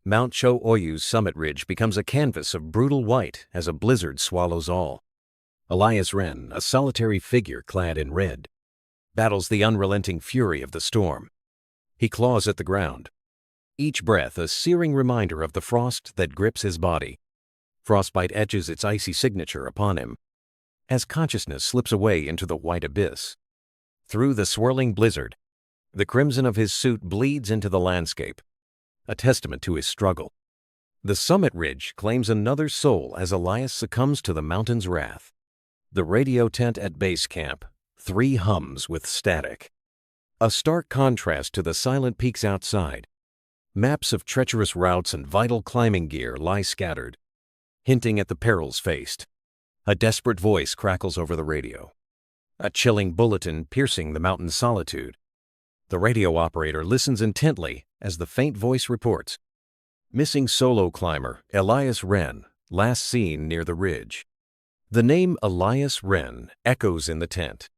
Mount Cho-Oyu's summit ridge becomes a canvas of brutal white as a blizzard swallows all. Elias Wren, a solitary figure clad in red, battles the unrelenting fury of the storm. He claws at the ground, each breath a searing reminder of the frost that grips his body. Frostbite etches its icy signature upon him as consciousness slips away into the white abyss. Through the swirling blizzard, the crimson of his suit bleeds into the landscape, a testament to his struggle. The summit ridge claims another soul as Elias succumbs to the mountain's wrath. The radio tent at base camp, 3 hums with static. A stark contrast to the silent peaks outside. Maps of treacherous routes and vital climbing gear lie scattered, hinting at the perils faced. A desperate voice crackles over the radio, a chilling bulletin piercing the mountain's solitude. The radio operator listens intently as the faint voice reports, "Missing solo climber Elias Wren, last seen near the ridge." The name Elias Wren echoes in the tent,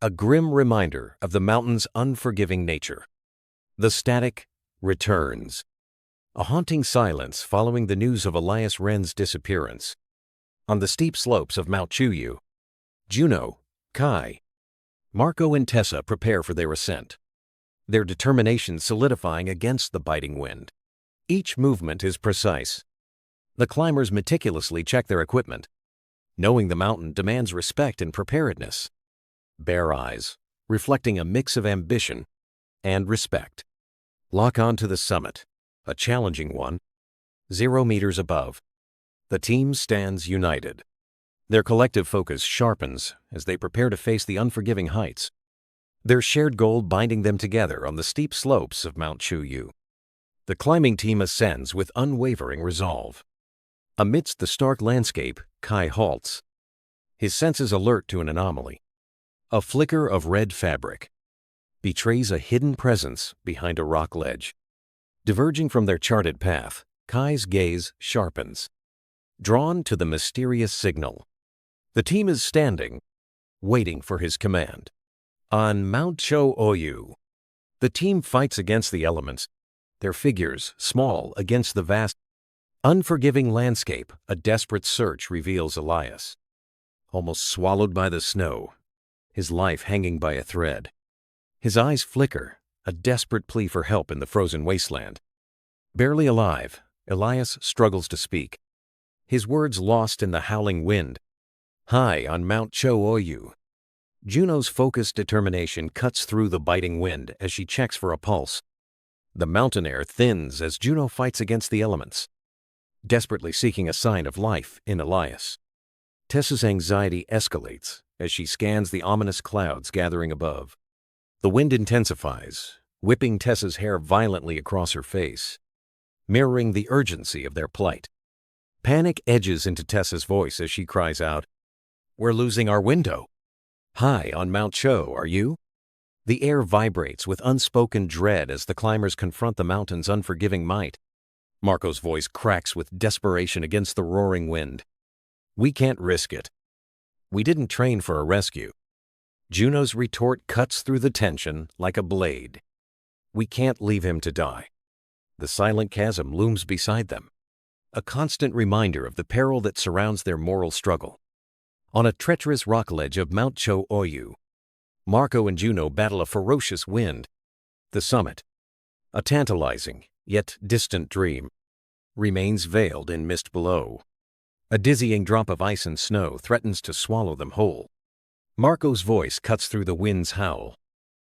a grim reminder of the mountain's unforgiving nature. The static returns, a haunting silence following the news of Elias Wren's disappearance. On the steep slopes of Mount Cho-Oyu, Juno, Kai, Marco and Tessa prepare for their ascent, their determination solidifying against the biting wind. Each movement is precise. The climbers meticulously check their equipment, knowing the mountain demands respect and preparedness. Bare eyes, reflecting a mix of ambition and respect, lock on to the summit, a challenging one, 0 meters above. The team stands united. Their collective focus sharpens as they prepare to face the unforgiving heights, their shared goal binding them together on the steep slopes of Mount Cho-Oyu. The climbing team ascends with unwavering resolve. Amidst the stark landscape, Kai halts, his senses alert to an anomaly. A flicker of red fabric betrays a hidden presence behind a rock ledge. Diverging from their charted path, Kai's gaze sharpens, drawn to the mysterious signal. The team is standing, waiting for his command. On Mount Cho-Oyu, the team fights against the elements, their figures small against the vast, unforgiving landscape. A desperate search reveals Elias, almost swallowed by the snow, his life hanging by a thread. His eyes flicker, a desperate plea for help in the frozen wasteland. Barely alive, Elias struggles to speak, his words lost in the howling wind. High on Mount Cho-Oyu, Juno's focused determination cuts through the biting wind as she checks for a pulse. The mountain air thins as Juno fights against the elements, desperately seeking a sign of life in Elias. Tessa's anxiety escalates as she scans the ominous clouds gathering above. The wind intensifies, whipping Tessa's hair violently across her face, mirroring the urgency of their plight. Panic edges into Tessa's voice as she cries out, "We're losing our window." High on Mount Cho, are you? The air vibrates with unspoken dread as the climbers confront the mountain's unforgiving might. Marco's voice cracks with desperation against the roaring wind. "We can't risk it. We didn't train for a rescue." Juno's retort cuts through the tension like a blade. "We can't leave him to die." The silent chasm looms beside them, a constant reminder of the peril that surrounds their moral struggle. On a treacherous rock ledge of Mount Cho-Oyu, Marco and Juno battle a ferocious wind. The summit, a tantalizing yet distant dream, remains veiled in mist below. A dizzying drop of ice and snow threatens to swallow them whole. Marco's voice cuts through the wind's howl.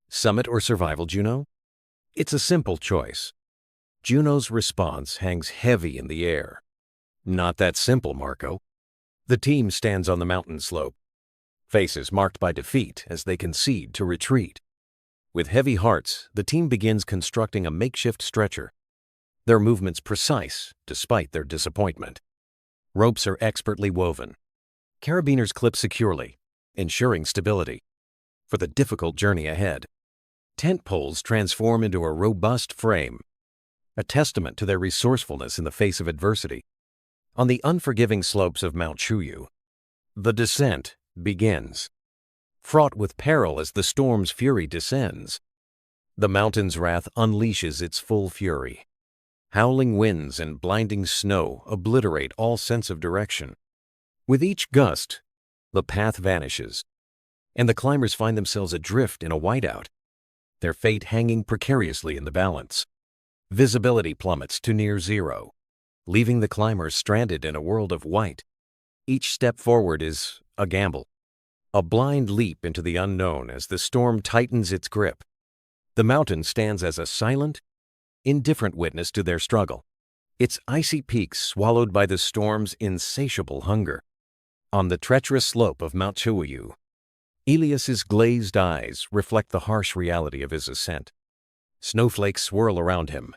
"Summit or survival, Juno?" It's a simple choice. Juno's response hangs heavy in the air. "Not that simple, Marco." The team stands on the mountain slope, faces marked by defeat as they concede to retreat. With heavy hearts, the team begins constructing a makeshift stretcher, their movements precise despite their disappointment. Ropes are expertly woven, carabiners clip securely, ensuring stability for the difficult journey ahead. Tent poles transform into a robust frame, a testament to their resourcefulness in the face of adversity. On the unforgiving slopes of Mount Cho-Oyu, the descent begins, fraught with peril as the storm's fury descends. The mountain's wrath unleashes its full fury. Howling winds and blinding snow obliterate all sense of direction. With each gust, the path vanishes, and the climbers find themselves adrift in a whiteout, their fate hanging precariously in the balance. Visibility plummets to near zero, leaving the climbers stranded in a world of white. Each step forward is a gamble, a blind leap into the unknown as the storm tightens its grip. The mountain stands as a silent, indifferent witness to their struggle, its icy peaks swallowed by the storm's insatiable hunger. On the treacherous slope of Mount Choyu, Elias's glazed eyes reflect the harsh reality of his ascent. Snowflakes swirl around him,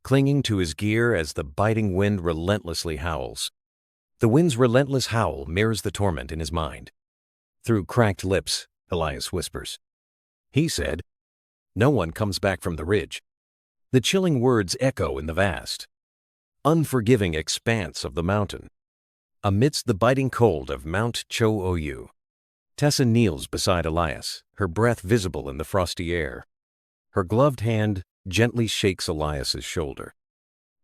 clinging to his gear as the biting wind relentlessly howls. The wind's relentless howl mirrors the torment in his mind. Through cracked lips, Elias whispers. He said, "No one comes back from the ridge." The chilling words echo in the vast, unforgiving expanse of the mountain. Amidst the biting cold of Mount Choyu, Tessa kneels beside Elias, her breath visible in the frosty air. Her gloved hand gently shakes Elias's shoulder,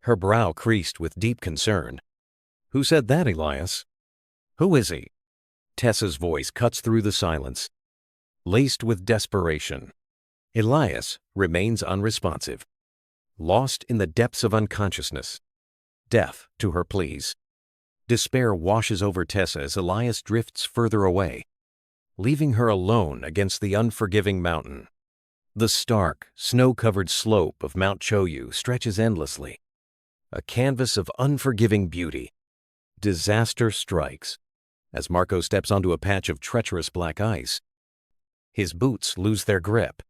her brow creased with deep concern. "Who said that, Elias? Who is he?" Tessa's voice cuts through the silence, laced with desperation. Elias remains unresponsive, lost in the depths of unconsciousness, deaf to her pleas. Despair washes over Tessa as Elias drifts further away, leaving her alone against the unforgiving mountain. The stark, snow-covered slope of Mount Choyu stretches endlessly, a canvas of unforgiving beauty. Disaster strikes as Marco steps onto a patch of treacherous black ice. His boots lose their grip.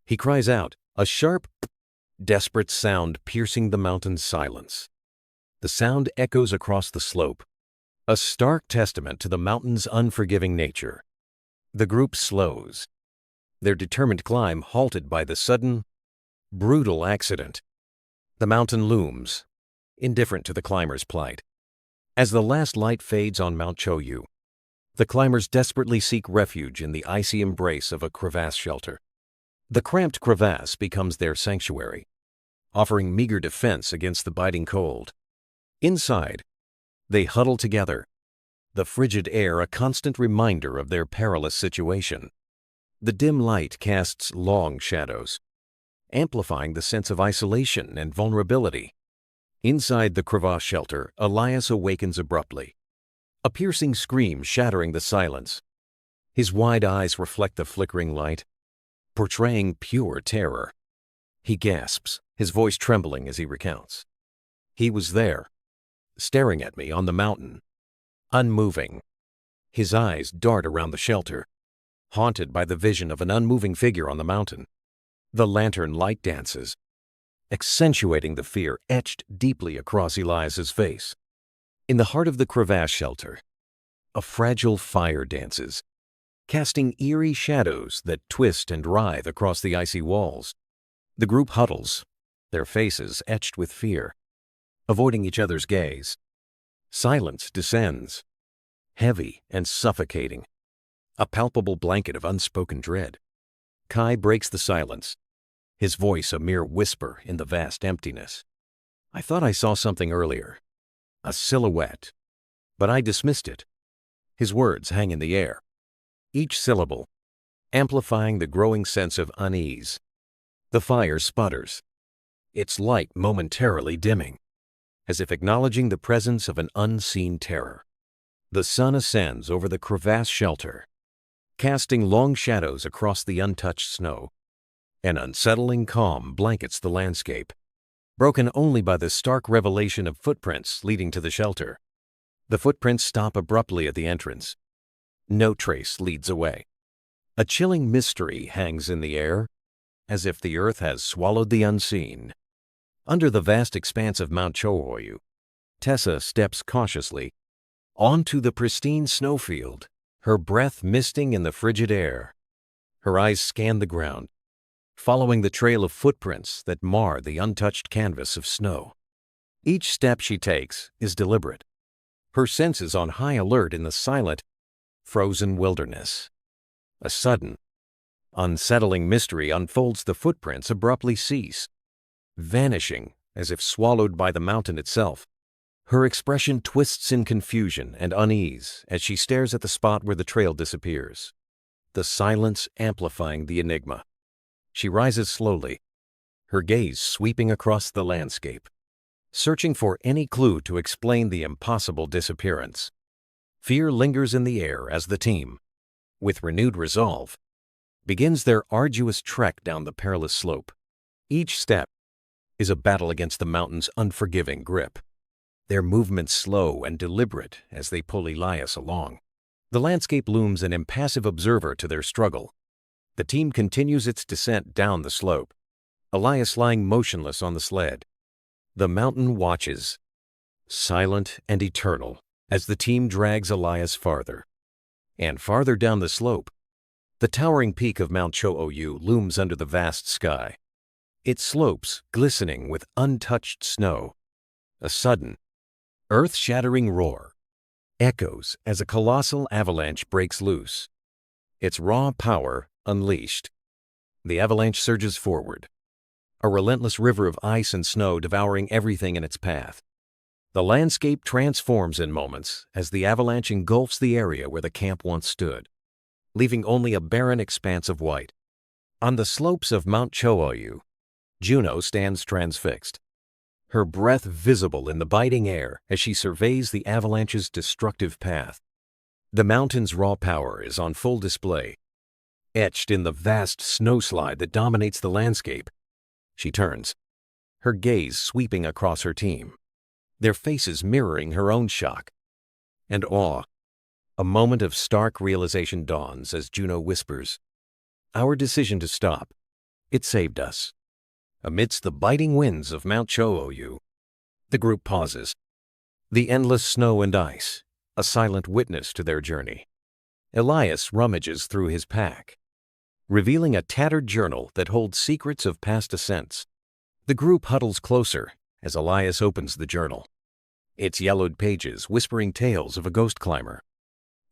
He cries out, a sharp, desperate sound piercing the mountain's silence. The sound echoes across the slope, a stark testament to the mountain's unforgiving nature. The group slows, their determined climb halted by the sudden, brutal accident. The mountain looms, indifferent to the climber's plight. As the last light fades on Mount Choyu, the climbers desperately seek refuge in the icy embrace of a crevasse shelter. The cramped crevasse becomes their sanctuary, offering meager defense against the biting cold. Inside, they huddle together, the frigid air a constant reminder of their perilous situation. The dim light casts long shadows, amplifying the sense of isolation and vulnerability. Inside the crevasse shelter, Elias awakens abruptly, a piercing scream shattering the silence. His wide eyes reflect the flickering light, portraying pure terror. He gasps, his voice trembling as he recounts. He was there, staring at me on the mountain, unmoving. His eyes dart around the shelter, haunted by the vision of an unmoving figure on the mountain. The lantern light dances, accentuating the fear etched deeply across Elias's face. In the heart of the crevasse shelter, a fragile fire dances, casting eerie shadows that twist and writhe across the icy walls. The group huddles, their faces etched with fear, avoiding each other's gaze. Silence descends, heavy and suffocating, a palpable blanket of unspoken dread. Kai breaks the silence, his voice a mere whisper in the vast emptiness. "I thought I saw something earlier, a silhouette, but I dismissed it." His words hang in the air, each syllable amplifying the growing sense of unease. The fire sputters, its light momentarily dimming, as if acknowledging the presence of an unseen terror. The sun ascends over the crevasse shelter, casting long shadows across the untouched snow. An unsettling calm blankets the landscape, broken only by the stark revelation of footprints leading to the shelter. The footprints stop abruptly at the entrance. No trace leads away. A chilling mystery hangs in the air, as if the earth has swallowed the unseen. Under the vast expanse of Mount Choyu, Tessa steps cautiously onto the pristine snowfield, her breath misting in the frigid air. Her eyes scan the ground, following the trail of footprints that mar the untouched canvas of snow. Each step she takes is deliberate, her senses on high alert in the silent, frozen wilderness. A sudden, unsettling mystery unfolds. The footprints abruptly cease, vanishing as if swallowed by the mountain itself. Her expression twists in confusion and unease as she stares at the spot where the trail disappears, the silence amplifying the enigma. She rises slowly, her gaze sweeping across the landscape, searching for any clue to explain the impossible disappearance. Fear lingers in the air as the team, with renewed resolve, begins their arduous trek down the perilous slope. Each step is a battle against the mountain's unforgiving grip, their movements slow and deliberate as they pull Elias along. The landscape looms an impassive observer to their struggle. The team continues its descent down the slope, Elias lying motionless on the sled. The mountain watches, silent and eternal, as the team drags Elias farther and farther down the slope. The towering peak of Mount Cho-Oyu looms under the vast sky, its slopes glistening with untouched snow. A sudden, earth-shattering roar echoes as a colossal avalanche breaks loose, its raw power unleashed. The avalanche surges forward, a relentless river of ice and snow devouring everything in its path. The landscape transforms in moments as the avalanche engulfs the area where the camp once stood, leaving only a barren expanse of white. On the slopes of Mount Cho-Oyu, Juno stands transfixed, her breath visible in the biting air as she surveys the avalanche's destructive path. The mountain's raw power is on full display, etched in the vast snowslide that dominates the landscape. She turns, her gaze sweeping across her team, their faces mirroring her own shock and awe. A moment of stark realization dawns as Juno whispers, "Our decision to stop, it saved us." Amidst the biting winds of Mount Cho-Oyu, the group pauses. The endless snow and ice, a silent witness to their journey. Elias rummages through his pack, revealing a tattered journal that holds secrets of past ascents. The group huddles closer as Elias opens the journal, its yellowed pages whispering tales of a ghost climber.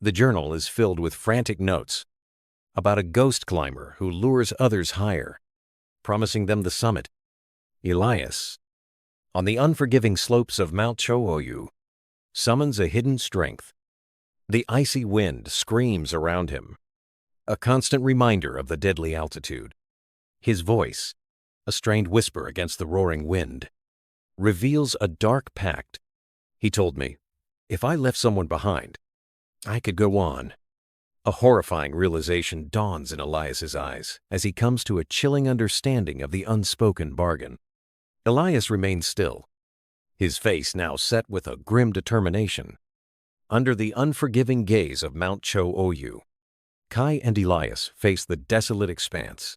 The journal is filled with frantic notes about a ghost climber who lures others higher, promising them the summit. Elias, on the unforgiving slopes of Mount Cho-Oyu, summons a hidden strength. The icy wind screams around him, a constant reminder of the deadly altitude. His voice, a strained whisper against the roaring wind, reveals a dark pact. He told me, if I left someone behind, I could go on. A horrifying realization dawns in Elias's eyes as he comes to a chilling understanding of the unspoken bargain. Elias remains still, his face now set with a grim determination. Under the unforgiving gaze of Mount Cho-Oyu, Kai and Elias face the desolate expanse,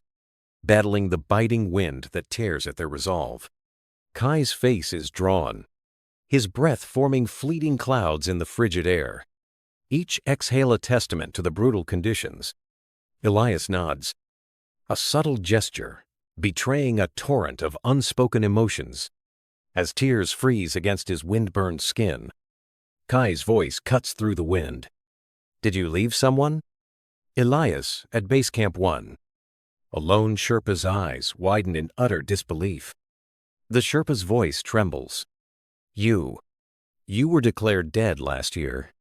battling the biting wind that tears at their resolve. Kai's face is drawn, his breath forming fleeting clouds in the frigid air, each exhale a testament to the brutal conditions. Elias nods, a subtle gesture betraying a torrent of unspoken emotions. As tears freeze against his wind-burned skin, Kai's voice cuts through the wind. Did you leave someone? Elias, at Base Camp 1. A lone Sherpa's eyes widen in utter disbelief. The Sherpa's voice trembles. You were declared dead last year.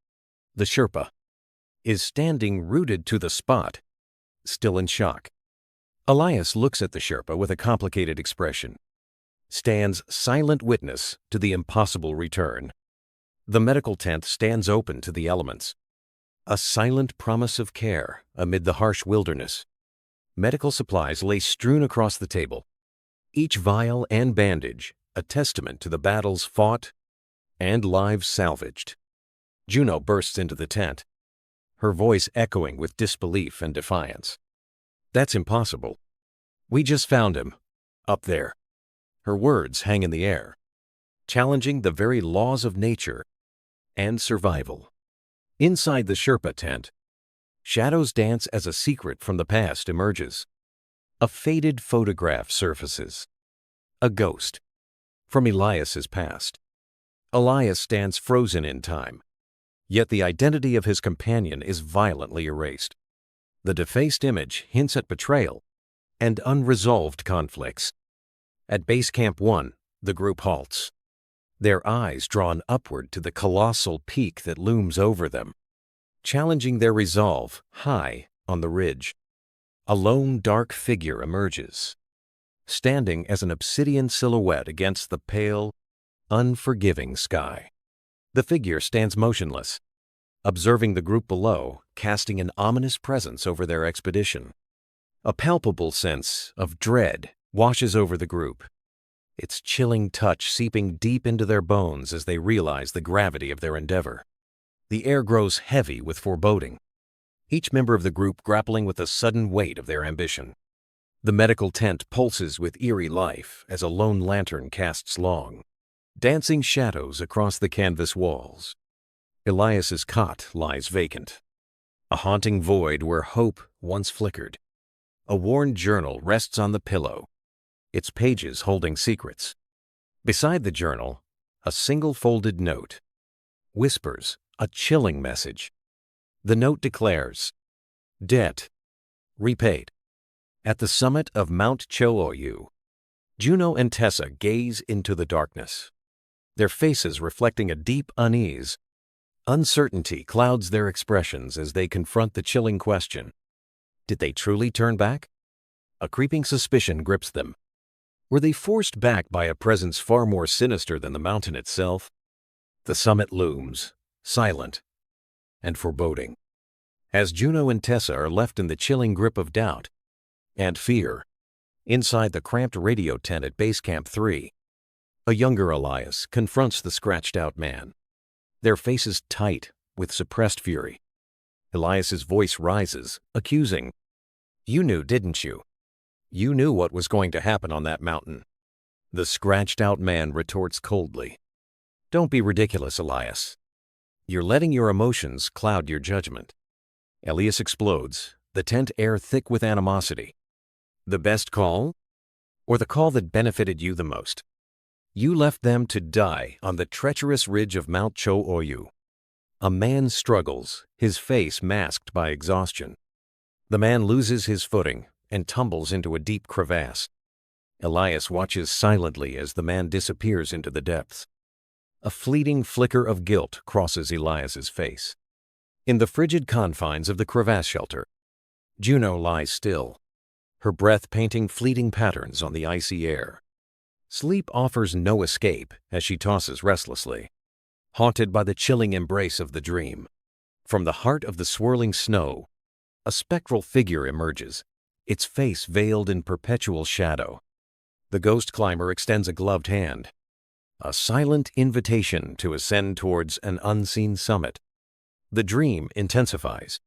The Sherpa is standing rooted to the spot, still in shock. Elias looks at the Sherpa with a complicated expression, stands silent witness to the impossible return. The medical tent stands open to the elements, a silent promise of care amid the harsh wilderness. Medical supplies lay strewn across the table, each vial and bandage a testament to the battles fought and lives salvaged. Juno bursts into the tent, her voice echoing with disbelief and defiance. That's impossible. We just found him, up there. Her words hang in the air, challenging the very laws of nature and survival. Inside the Sherpa tent, shadows dance as a secret from the past emerges. A faded photograph surfaces, a ghost from Elias's past. Elias stands frozen in time, yet the identity of his companion is violently erased. The defaced image hints at betrayal and unresolved conflicts. At Base Camp 1, The group halts, their eyes drawn upward to the colossal peak that looms over them, challenging their resolve high on the ridge. A lone dark figure emerges, standing as an obsidian silhouette against the pale, unforgiving sky. The figure stands motionless, observing the group below, casting an ominous presence over their expedition. A palpable sense of dread washes over the group, its chilling touch seeping deep into their bones as they realize the gravity of their endeavor. The air grows heavy with foreboding, each member of the group grappling with the sudden weight of their ambition. The medical tent pulses with eerie life as a lone lantern casts long, dancing shadows across the canvas walls. Elias's cot lies vacant, a haunting void where hope once flickered. A worn journal rests on the pillow, its pages holding secrets. Beside the journal, a single folded note whispers a chilling message. The note declares, "Debt repaid." At the summit of Mount Cho-Oyu, Juno and Tessa gaze into the darkness, their faces reflecting a deep unease. Uncertainty clouds their expressions as they confront the chilling question. Did they truly turn back? A creeping suspicion grips them. Were they forced back by a presence far more sinister than the mountain itself? The summit looms, silent and foreboding, as Juno and Tessa are left in the chilling grip of doubt and fear. Inside the cramped radio tent at Base Camp 3, a younger Elias confronts the scratched-out man, their faces tight with suppressed fury. Elias's voice rises, accusing, "You knew, didn't you? You knew what was going to happen on that mountain." The scratched-out man retorts coldly, "Don't be ridiculous, Elias. You're letting your emotions cloud your judgment." Elias explodes, the tent air thick with animosity. The best call? Or the call that benefited you the most? You left them to die on the treacherous ridge of Mount Cho-Oyu. A man struggles, his face masked by exhaustion. The man loses his footing and tumbles into a deep crevasse. Elias watches silently as the man disappears into the depths. A fleeting flicker of guilt crosses Elias's face. In the frigid confines of the crevasse shelter, Juno lies still, her breath painting fleeting patterns on the icy air. Sleep offers no escape as she tosses restlessly, haunted by the chilling embrace of the dream. From the heart of the swirling snow, a spectral figure emerges, its face veiled in perpetual shadow. The ghost climber extends a gloved hand, a silent invitation to ascend towards an unseen summit. The dream intensifies,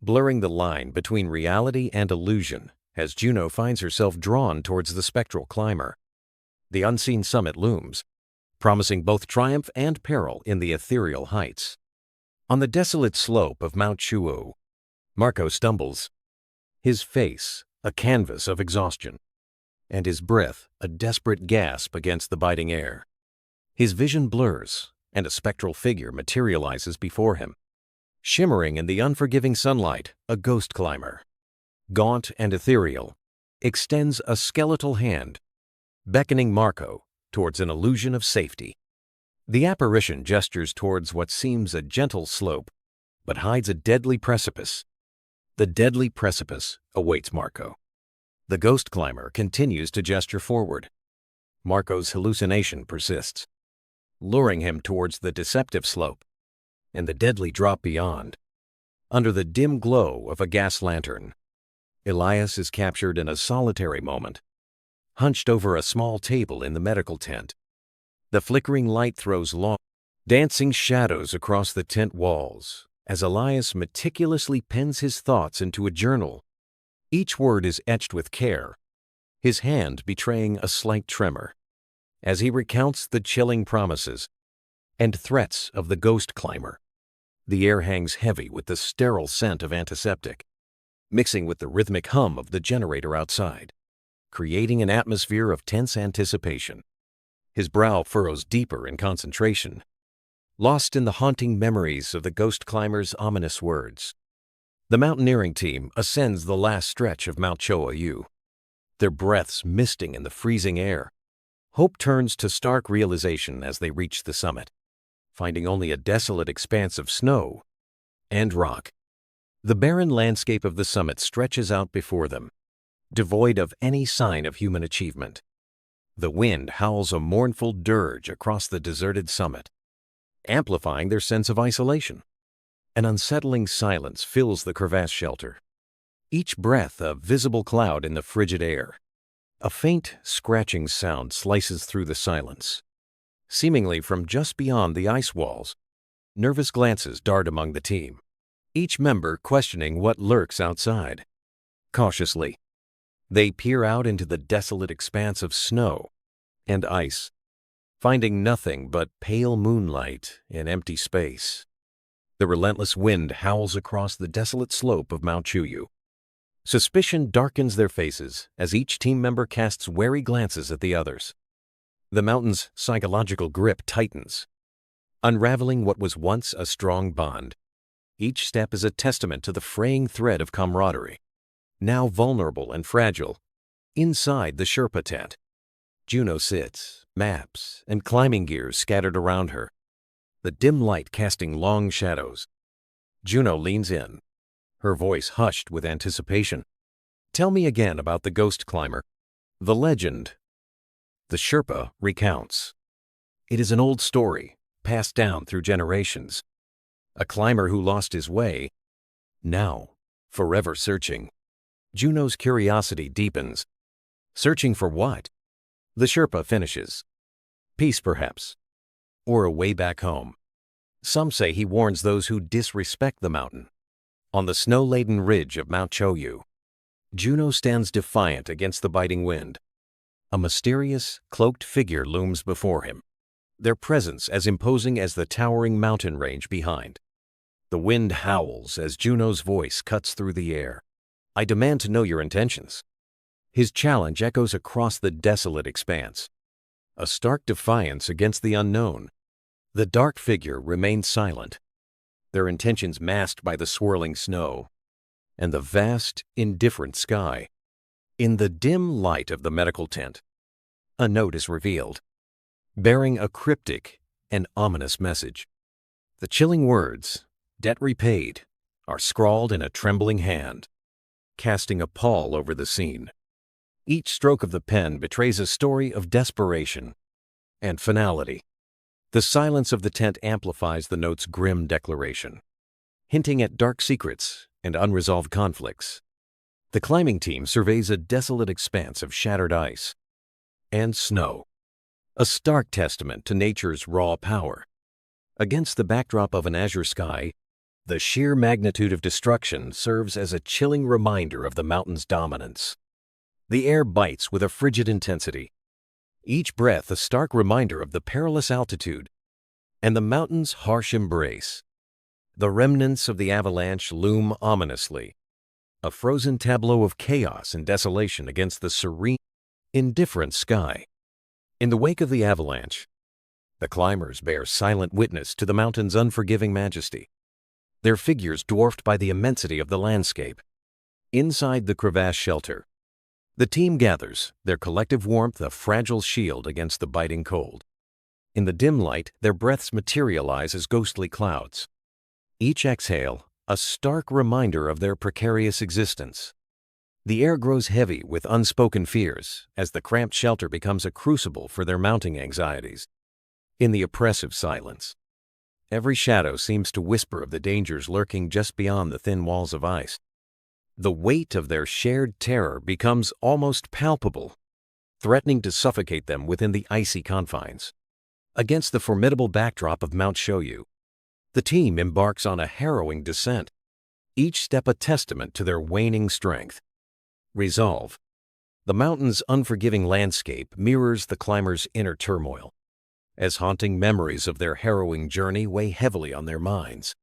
blurring the line between reality and illusion as Juno finds herself drawn towards the spectral climber. The unseen summit looms, promising both triumph and peril in the ethereal heights. On the desolate slope of Mount Chuo, Marco stumbles, his face a canvas of exhaustion, and his breath a desperate gasp against the biting air. His vision blurs, and a spectral figure materializes before him. Shimmering in the unforgiving sunlight, a ghost climber, gaunt and ethereal, extends a skeletal hand, beckoning Marco towards an illusion of safety. The apparition gestures towards what seems a gentle slope, but hides a deadly precipice. The deadly precipice awaits Marco. The ghost climber continues to gesture forward. Marco's hallucination persists, luring him towards the deceptive slope and the deadly drop beyond. Under the dim glow of a gas lantern, Elias is captured in a solitary moment, hunched over a small table in the medical tent. The flickering light throws long, dancing shadows across the tent walls as Elias meticulously pens his thoughts into a journal. Each word is etched with care, his hand betraying a slight tremor, as he recounts the chilling promises and threats of the ghost climber. The air hangs heavy with the sterile scent of antiseptic, mixing with the rhythmic hum of the generator outside, creating an atmosphere of tense anticipation. His brow furrows deeper in concentration, lost in the haunting memories of the ghost climber's ominous words. The mountaineering team ascends the last stretch of Mount Cho-Oyu, their breaths misting in the freezing air, Hope turns to stark realization as they reach the summit, finding only a desolate expanse of snow and rock. The barren landscape of the summit stretches out before them, devoid of any sign of human achievement. The wind howls a mournful dirge across the deserted summit, amplifying their sense of isolation. An unsettling silence fills the crevasse shelter, each breath a visible cloud in the frigid air. A faint, scratching sound slices through the silence. Seemingly from just beyond the ice walls, nervous glances dart among the team, each member questioning what lurks outside. Cautiously, they peer out into the desolate expanse of snow and ice, finding nothing but pale moonlight and empty space. The relentless wind howls across the desolate slope of Mount Chuyu. Suspicion darkens their faces as each team member casts wary glances at the others. The mountain's psychological grip tightens, unraveling what was once a strong bond. Each step is a testament to the fraying thread of camaraderie, now vulnerable and fragile. Inside the Sherpa tent, Juno sits, maps and climbing gears scattered around her, the dim light casting long shadows. Juno leans in, her voice hushed with anticipation. "Tell me again about the ghost climber." "The legend," the Sherpa recounts. "It is an old story, passed down through generations. A climber who lost his way, now forever searching." Juno's curiosity deepens. Searching for what? The Sherpa finishes. Peace, perhaps, or a way back home. Some say he warns those who disrespect the mountain. On the snow-laden ridge of Mount Chuyu, Juno stands defiant against the biting wind. A mysterious, cloaked figure looms before him, their presence as imposing as the towering mountain range behind. The wind howls as Juno's voice cuts through the air. "I demand to know your intentions." His challenge echoes across the desolate expanse, a stark defiance against the unknown. The dark figure remains silent, their intentions masked by the swirling snow and the vast, indifferent sky. In the dim light of the medical tent, a note is revealed, bearing a cryptic and ominous message. The chilling words, "Debt repaid," are scrawled in a trembling hand, casting a pall over the scene. Each stroke of the pen betrays a story of desperation and finality. The silence of the tent amplifies the note's grim declaration, hinting at dark secrets and unresolved conflicts. The climbing team surveys a desolate expanse of shattered ice and snow, a stark testament to nature's raw power. Against the backdrop of an azure sky, the sheer magnitude of destruction serves as a chilling reminder of the mountain's dominance. The air bites with a frigid intensity, each breath a stark reminder of the perilous altitude and the mountain's harsh embrace. The remnants of the avalanche loom ominously, a frozen tableau of chaos and desolation against the serene, indifferent sky. In the wake of the avalanche, the climbers bear silent witness to the mountain's unforgiving majesty, their figures dwarfed by the immensity of the landscape. Inside the crevasse shelter, the team gathers, their collective warmth a fragile shield against the biting cold. In the dim light, their breaths materialize as ghostly clouds. Each exhale, a stark reminder of their precarious existence. The air grows heavy with unspoken fears as the cramped shelter becomes a crucible for their mounting anxieties. In the oppressive silence, every shadow seems to whisper of the dangers lurking just beyond the thin walls of ice. The weight of their shared terror becomes almost palpable, threatening to suffocate them within the icy confines. Against the formidable backdrop of Mount Chuyu, the team embarks on a harrowing descent, each step a testament to their waning strength. Resolve. The mountain's unforgiving landscape mirrors the climber's inner turmoil, as haunting memories of their harrowing journey weigh heavily on their minds.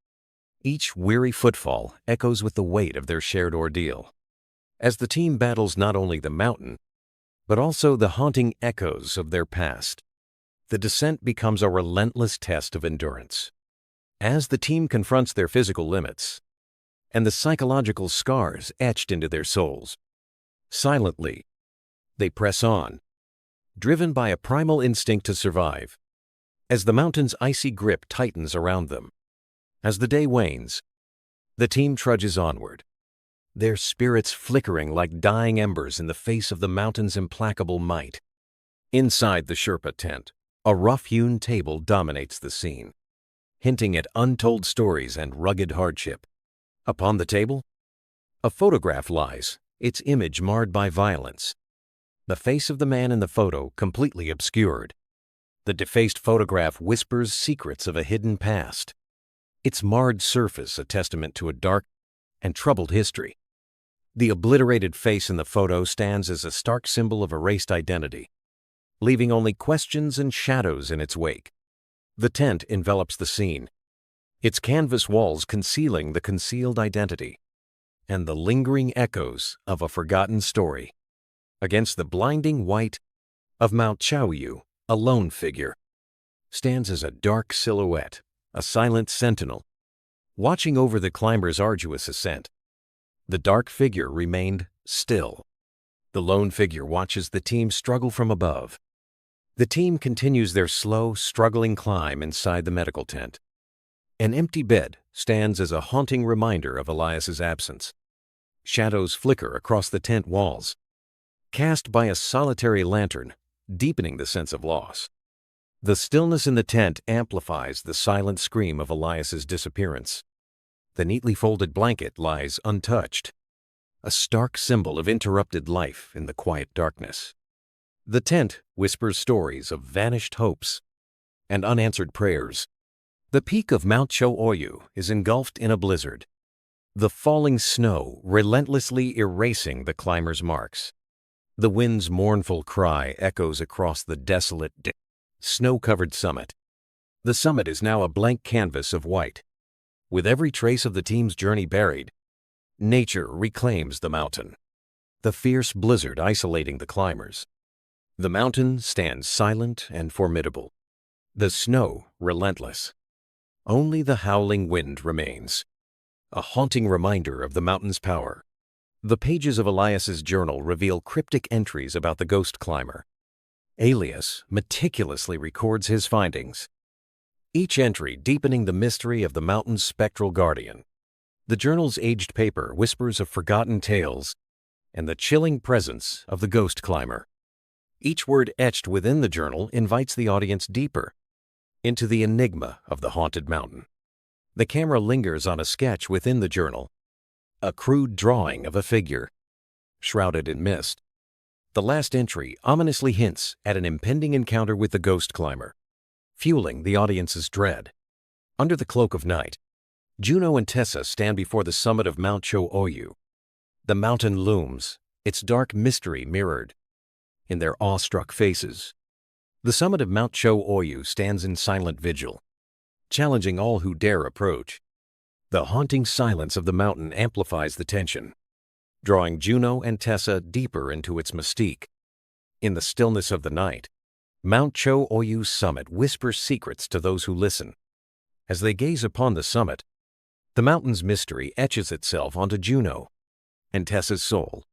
Each weary footfall echoes with the weight of their shared ordeal, as the team battles not only the mountain, but also the haunting echoes of their past. The descent becomes a relentless test of endurance. As the team confronts their physical limits and the psychological scars etched into their souls, silently, they press on, driven by a primal instinct to survive. As the mountain's icy grip tightens around them, as the day wanes, the team trudges onward, their spirits flickering like dying embers in the face of the mountain's implacable might. Inside the Sherpa tent, a rough-hewn table dominates the scene, hinting at untold stories and rugged hardship. Upon the table, a photograph lies, its image marred by violence. The face of the man in the photo completely obscured. The defaced photograph whispers secrets of a hidden past, its marred surface a testament to a dark and troubled history. The obliterated face in the photo stands as a stark symbol of erased identity, leaving only questions and shadows in its wake. The tent envelops the scene, its canvas walls concealing the concealed identity and the lingering echoes of a forgotten story. Against the blinding white of Mount Chaoyu, a lone figure stands as a dark silhouette, a silent sentinel, watching over the climber's arduous ascent. The dark figure remained still. The lone figure watches the team struggle from above. The team continues their slow, struggling climb inside the medical tent. An empty bed stands as a haunting reminder of Elias's absence. Shadows flicker across the tent walls, cast by a solitary lantern, deepening the sense of loss. The stillness in the tent amplifies the silent scream of Elias's disappearance. The neatly folded blanket lies untouched, a stark symbol of interrupted life in the quiet darkness. The tent whispers stories of vanished hopes and unanswered prayers. The peak of Mount Chaoyu is engulfed in a blizzard, the falling snow relentlessly erasing the climber's marks. The wind's mournful cry echoes across the desolate, snow-covered summit. The summit is now a blank canvas of white. With every trace of the team's journey buried, nature reclaims the mountain, the fierce blizzard isolating the climbers. The mountain stands silent and formidable, the snow relentless. Only the howling wind remains, a haunting reminder of the mountain's power. The pages of Elias's journal reveal cryptic entries about the ghost climber. Elias meticulously records his findings, each entry deepening the mystery of the mountain's spectral guardian. The journal's aged paper whispers of forgotten tales and the chilling presence of the ghost climber. Each word etched within the journal invites the audience deeper into the enigma of the haunted mountain. The camera lingers on a sketch within the journal, a crude drawing of a figure, shrouded in mist. The last entry ominously hints at an impending encounter with the ghost climber, fueling the audience's dread. Under the cloak of night, Juno and Tessa stand before the summit of Mount Chaoyu. The mountain looms, its dark mystery mirrored in their awestruck faces. The summit of Mount Chaoyu stands in silent vigil, challenging all who dare approach. The haunting silence of the mountain amplifies the tension, drawing Juno and Tessa deeper into its mystique. In the stillness of the night, Mount Chaoyu's summit whispers secrets to those who listen. As they gaze upon the summit, the mountain's mystery etches itself onto Juno and Tessa's soul.